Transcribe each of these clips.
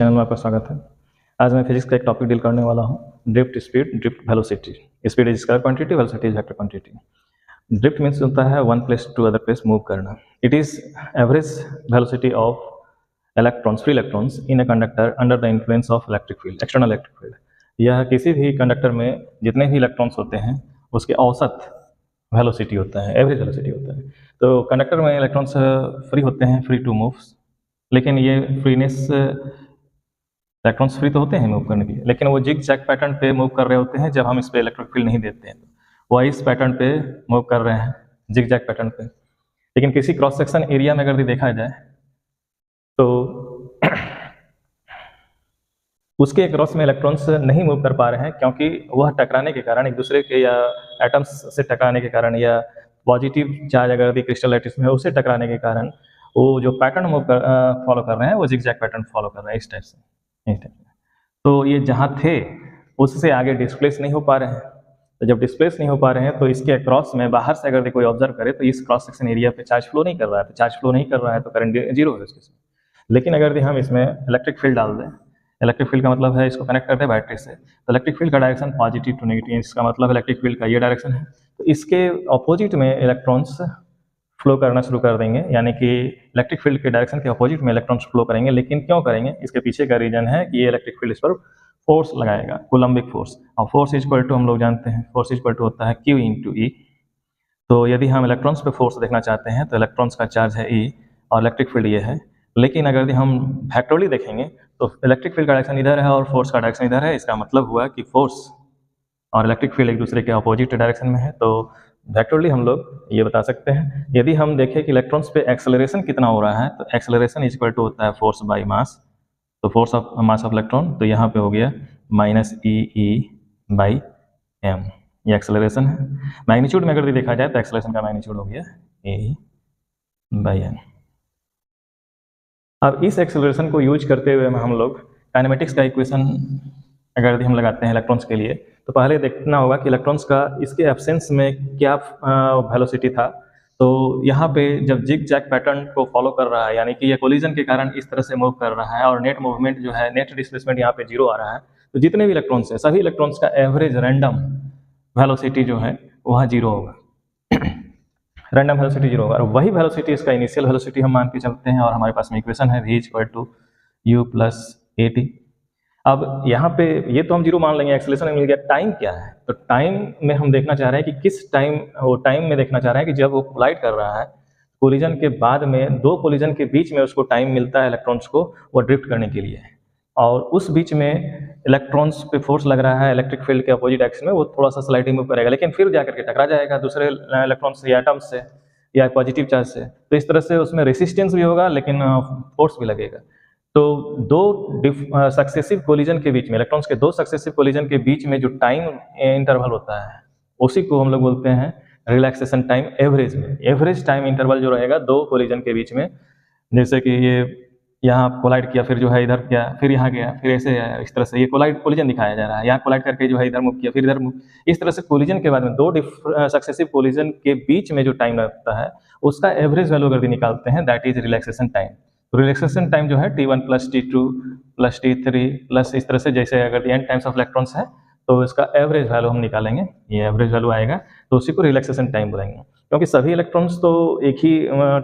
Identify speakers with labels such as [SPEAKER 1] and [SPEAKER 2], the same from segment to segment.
[SPEAKER 1] Channel में आपका स्वागत है। आज मैं फिजिक्स का एक टॉपिक डील करने वाला हूँ, drift speed, drift velocity. Speed is scalar quantity, velocity is vector quantity. Drift means होता है one place to other place move करना। It is average velocity of electrons, free electrons in a conductor under the influence of electric field, external electric field. यह किसी भी conductor में जितने भी electrons होते हैं उसके औसत वेलोसिटी होता है, एवरेज वेलोसिटी होता है। तो कंडक्टर में इलेक्ट्रॉन्स फ्री होते हैं, फ्री टू मूव, लेकिन ये फ्रीनेस, इलेक्ट्रॉन्स फ्री तो होते हैं मूव करने के लिए, लेकिन वो जिग जैग पैटर्न पे मूव कर रहे होते हैं जब हम इस पे इलेक्ट्रिक फील्ड नहीं देते हैं। वो इस पैटर्न पे मूव कर रहे हैं, जिग जैग पैटर्न पे। लेकिन किसी क्रॉस सेक्शन एरिया में अगर देखा जाए तो उसके क्रॉस में इलेक्ट्रॉन्स नहीं मूव कर पा रहे हैं, क्योंकि वह टकराने के कारण, एक दूसरे के या एटम्स से टकराने के कारण, या पॉजिटिव चार्ज अगर यदि क्रिस्टल लैटिस में है उससे टकराने के कारण वो जो पैटर्न फॉलो कर रहे हैं वो जिग जैग पैटर्न फॉलो कर रहे हैं, इस टाइप से। तो ये जहाँ थे उससे आगे डिस्प्लेस नहीं हो पा रहे हैं। तो जब डिस्प्लेस नहीं हो पा रहे हैं तो इसके अक्रॉस में बाहर से अगर कोई ऑब्जर्व करे तो इस क्रॉस सेक्शन एरिया पे चार्ज फ्लो नहीं कर रहा है। तो चार्ज फ्लो नहीं कर रहा है तो करंट जीरो है उसके। लेकिन अगर हम इसमें इलेक्ट्रिक फील्ड डाल दें, इलेक्ट्रिक फील्ड का मतलब है इसको कनेक्ट कर दें बैटरी से, तो इलेक्ट्रिक फील्ड का डायरेक्शन पॉजिटिव टू नेगेटिव, इसका मतलब इलेक्ट्रिक फील्ड का ये डायरेक्शन है। तो इसके अपोजिट में इलेक्ट्रॉन्स फ्लो करना शुरू कर देंगे, यानी कि इलेक्ट्रिक फील्ड के डायरेक्शन के अपोजिट में इलेक्ट्रॉन्स फ्लो करेंगे। लेकिन क्यों करेंगे, इसके पीछे का रीजन है कि ये इलेक्ट्रिक फील्ड इस पर फोर्स लगाएगा, कूलम्बिक फोर्स। और फोर्स इक्वल टू हम लोग जानते हैं, फोर्स इक्वल टू होता है Q इंटू E। तो यदि हम इलेक्ट्रॉन्स पे फोर्स देखना चाहते हैं तो इलेक्ट्रॉन्स का चार्ज है E और इलेक्ट्रिक फील्ड ये है। लेकिन अगर हम फैक्टोरली देखेंगे तो इलेक्ट्रिक फील्ड का डायरेक्शन इधर है और फोर्स का डायरेक्शन इधर है। इसका मतलब हुआ कि फोर्स और इलेक्ट्रिक फील्ड एक दूसरे के अपोजिट डायरेक्शन में है। तो वेक्टरली हम लोग ये बता सकते हैं। यदि हम देखें कि इलेक्ट्रॉन्स पे एक्सेलरेशन कितना हो रहा है, तो एक्सेलरेशन इज इक्वल टू होता है फोर्स बाय मास। तो force of mass of electron, तो यहाँ पे हो गया माइनस ई बाई एम, ये एक्सेलरेशन है। मैग्नीट्यूड में अगर देखा जाए तो एक्सेलरेशन का मैग्नीट्यूड हो गया ए बाई एम। अब इस एक्सेलरेशन को यूज करते हुए हम लोग काइनेमेटिक्स का इक्वेशन अगर हम लगाते हैं इलेक्ट्रॉन्स के लिए, तो पहले देखना होगा कि इलेक्ट्रॉन्स का इसके एब्सेंस में क्या वेलोसिटी था। तो यहाँ पे जब जिग जैग पैटर्न को फॉलो कर रहा है, यानी कि ये कोलिजन के कारण इस तरह से मूव कर रहा है और नेट मूवमेंट जो है, नेट डिस्प्लेसमेंट यहाँ पे जीरो आ रहा है, तो जितने भी इलेक्ट्रॉन्स है सभी इलेक्ट्रॉन्स का एवरेज रैंडम वेलोसिटी जो है वहाँ जीरो होगा। रैंडम वेलोसिटी जीरो होगा, और वही वेलोसिटी इसका इनिशियल वेलोसिटी हम मान के चलते हैं। और हमारे पास में इक्वेशन है v equal to u plus at। अब यहाँ पे ये तो हम जीरो मान लेंगे, एक्सेलरेशन मिल गया। टाइम क्या है, तो टाइम में हम देखना चाह रहे हैं कि किस टाइम, वो टाइम में देखना चाह रहे हैं कि जब वो कोलाइड कर रहा है, कोलिजन के बाद में दो कोलिजन के बीच में उसको टाइम मिलता है इलेक्ट्रॉन्स को वो ड्रिफ्ट करने के लिए, और उस बीच में इलेक्ट्रॉन्स पे फोर्स लग रहा है इलेक्ट्रिक फील्ड के अपोजिट एक्सिस में, वो थोड़ा सा स्लाइडिंग मूव करेगा, लेकिन फिर जाकर के टकरा जाएगा दूसरे इलेक्ट्रॉन्स से या एटम्स से या पॉजिटिव चार्ज से। तो इस तरह से उसमें रेसिस्टेंस भी होगा लेकिन फोर्स भी लगेगा। तो दो सक्सेसिव कोलिजन के बीच में, इलेक्ट्रॉन्स के दो सक्सेसिव कोलिजन के बीच में जो टाइम इंटरवल होता है उसी को हम लोग बोलते हैं रिलैक्सेशन टाइम। एवरेज में एवरेज टाइम इंटरवल जो रहेगा दो कोलिजन के बीच में, जैसे कि ये यहाँ कोलाइड किया, फिर जो है इधर किया, फिर यहाँ गया, फिर ऐसे इस तरह से ये कोलिजन दिखाया जा रहा है। यहाँ कोलाइड करके जो है इधर मूव किया, फिर इधर मूव, इस तरह से कोलिजन के बाद में दो सक्सेसिव कोलिजन के बीच में जो टाइम लगता है उसका एवरेज वैल्यू अगर निकालते हैं, दैट इज रिलैक्सेशन टाइम। तो रिलैक्सेशन टाइम जो है T1 plus T2 plus T3 plus इस तरह से, जैसे अगर n टाइम्स ऑफ इलेक्ट्रॉन्स है तो इसका एवरेज वैल्यू हम निकालेंगे, ये एवरेज वैल्यू आएगा, तो उसी को रिलैक्सेशन टाइम बोलेंगे। क्योंकि सभी इलेक्ट्रॉन्स तो एक ही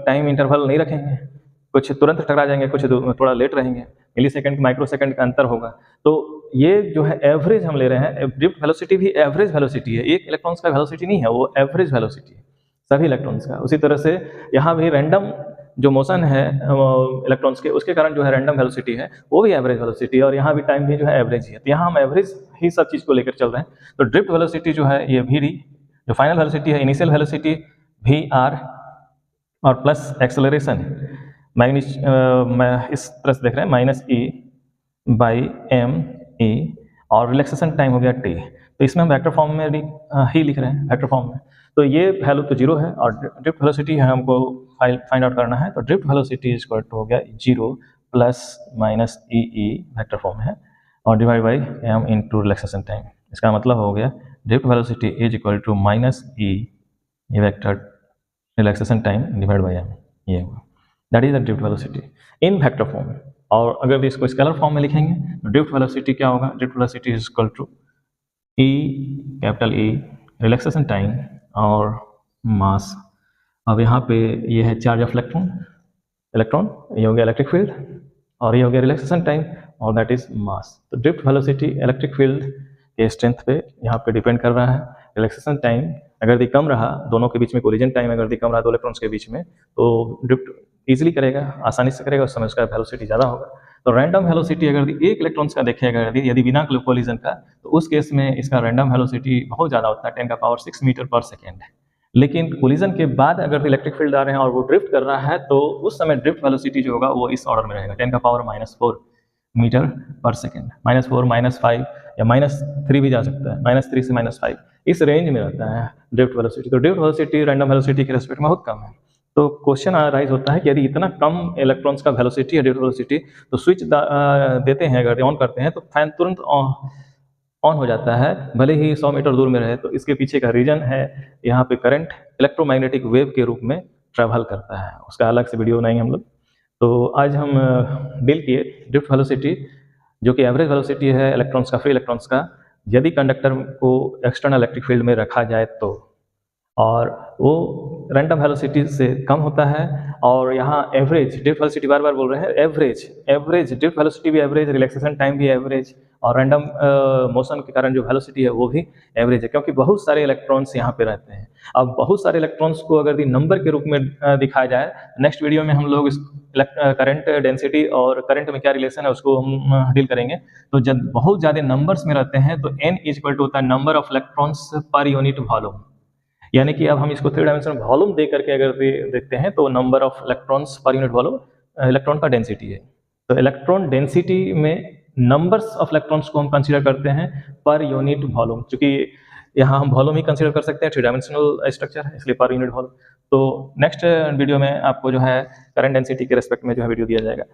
[SPEAKER 1] टाइम इंटरवल नहीं रखेंगे, कुछ तुरंत टकरा जाएंगे, कुछ थोड़ा लेट रहेंगे, मिली सेकेंड माइक्रो सेकेंड का अंतर होगा। तो ये जो है एवरेज हम ले रहे हैं। ड्रिफ्ट वेलोसिटी भी एवरेज वेलोसिटी है, एक इलेक्ट्रॉन्स का वेलोसिटी नहीं है, वो एवरेज वेलोसिटी है सभी इलेक्ट्रॉन्स का। उसी तरह से यहाँ भी रैंडम जो मोशन है इलेक्ट्रॉन्स के, उसके कारण जो है रैंडम वेलोसिटी है, वो भी एवरेज वेलोसिटी है, और यहाँ भी टाइम भी जो है एवरेज ही है। तो यहाँ हम एवरेज ही सब चीज़ को लेकर चल रहे हैं। तो ड्रिफ्ट वेलोसिटी जो है ये वी डी, जो फाइनल वेलोसिटी है, इनिशियल वेलोसिटी वी आर, और प्लस एक्सेलरेशन इस तरह से देख रहे हैं minus E by M E, और रिलैक्सेशन टाइम हो गया टी। तो इसमें हम वेक्टर फॉर्म में ही लिख रहे हैं, वेक्टर फॉर्म में। तो ये वैल्यू तो जीरो है, और ड्रिफ्ट वेलोसिटी है हमको फाइंड आउट करना है। तो drift velocity is equal to हो गया zero plus minus e e vector form है, और divide by m into relaxation time. इसका मतलब हो गया drift velocity is equal to minus e ये vector relaxation time divide by m, ये हुआ, that is the drift velocity in vector form. और अगर इसको स्केलर फॉर्म में लिखेंगे तो ड्रिफ्ट वेलोसिटी क्या होगा, drift velocity is equal to E, capital E, relaxation time और मास। अब यहाँ पे ये है चार्ज ऑफ इलेक्ट्रॉन, ये हो गया इलेक्ट्रिक फील्ड, और ये हो गया रिलैक्सेशन टाइम, और दैट इज मास। तो ड्रिफ्ट वेलोसिटी इलेक्ट्रिक फील्ड के स्ट्रेंथ पे यहाँ पे डिपेंड कर रहा है। रिलैक्सेशन टाइम अगर दी कम रहा, दोनों के बीच में कोलिजन टाइम अगर दी कम रहा दो इलेक्ट्रॉन्स के बीच में, तो ड्रिफ्ट इजीली करेगा, आसानी से करेगा, उस समय उसका वेलोसिटी ज़्यादा होगा। तो रैंडम वेलोसिटी अगर एक इलेक्ट्रॉन्स का देखे, अगर यदि बिना कोलिजन का, तो उस केस में इसका रैंडम वेलोसिटी बहुत ज़्यादा होता है, 10⁶ मीटर पर सेकेंड। लेकिन कोलिजन के बाद अगर इलेक्ट्रिक फील्ड आ रहे हैं और वो ड्रिफ्ट कर रहा है, तो उस समय ड्रिफ्ट वेलोसिटी जो होगा वो इस ऑर्डर में रहेगा, 10⁻⁻⁴ मीटर पर सेकेंड। -4, -5 या -3 भी जा सकता है, -3 से -5 इस रेंज में रहता है ड्रिफ्ट वेलोसिटी। तो ड्रिफ्ट वेलोसिटी रैंडम वेलोसिटी के रेस्पेक्ट में बहुत कम है। तो क्वेश्चन राइज होता है कि यदि इतना कम इलेक्ट्रॉन्स का वेलोसिटी है, ड्रिफ्ट वेलोसिटी, तो स्विच देते हैं, अगर ऑन करते हैं तो फैन तुरंत ऑन हो जाता है, भले ही 100 मीटर दूर में रहे। तो इसके पीछे का रीजन है, यहाँ पे करंट इलेक्ट्रोमैग्नेटिक वेव के रूप में ट्रैवल करता है, उसका अलग से वीडियो बनाएंगे हम लोग। तो आज हम डील किए ड्रिफ्ट वेलोसिटी, जो कि एवरेज वेलोसिटी है इलेक्ट्रॉन्स का, फ्री इलेक्ट्रॉन्स का, यदि कंडक्टर को एक्सटर्नल इलेक्ट्रिक फील्ड में रखा जाए तो, और वो रैंडम वेलोसिटी से कम होता है। और यहाँ एवरेज ड्रिफ्ट वेलोसिटी, बार बार बोल रहे हैं, एवरेज ड्रिफ्ट वेलोसिटी भी एवरेज, रिलैक्सेशन टाइम भी एवरेज, और रैंडम मोशन के कारण जो वेलोसिटी है वो भी एवरेज है, क्योंकि बहुत सारे इलेक्ट्रॉन्स यहाँ पे रहते हैं। अब बहुत सारे इलेक्ट्रॉन्स को अगर नंबर के रूप में दिखाया जाए, नेक्स्ट वीडियो में हम लोग इस करंट डेंसिटी और करंट में क्या रिलेशन है उसको हम डील करेंगे। तो जब बहुत ज़्यादा नंबर्स में रहते हैं तो n इक्वल टू होता है number of electrons per unit volume, यानी कि अब हम इसको 3 डायमेंशनल वॉल्यूम दे करके अगर देखते हैं तो number of electrons per unit volume electron का डेंसिटी है। तो इलेक्ट्रॉन डेंसिटी में नंबर्स ऑफ इलेक्ट्रॉन्स को हम कंसीडर करते हैं पर यूनिट वॉल्यूम, क्योंकि यहाँ हम वॉल्यूम ही कंसीडर कर सकते हैं, 3 डायमेंशनल स्ट्रक्चर है, इसलिए पर यूनिट वॉल्यूम। तो नेक्स्ट वीडियो में आपको जो है करंट डेंसिटी के रेस्पेक्ट में जो है वीडियो दिया जाएगा।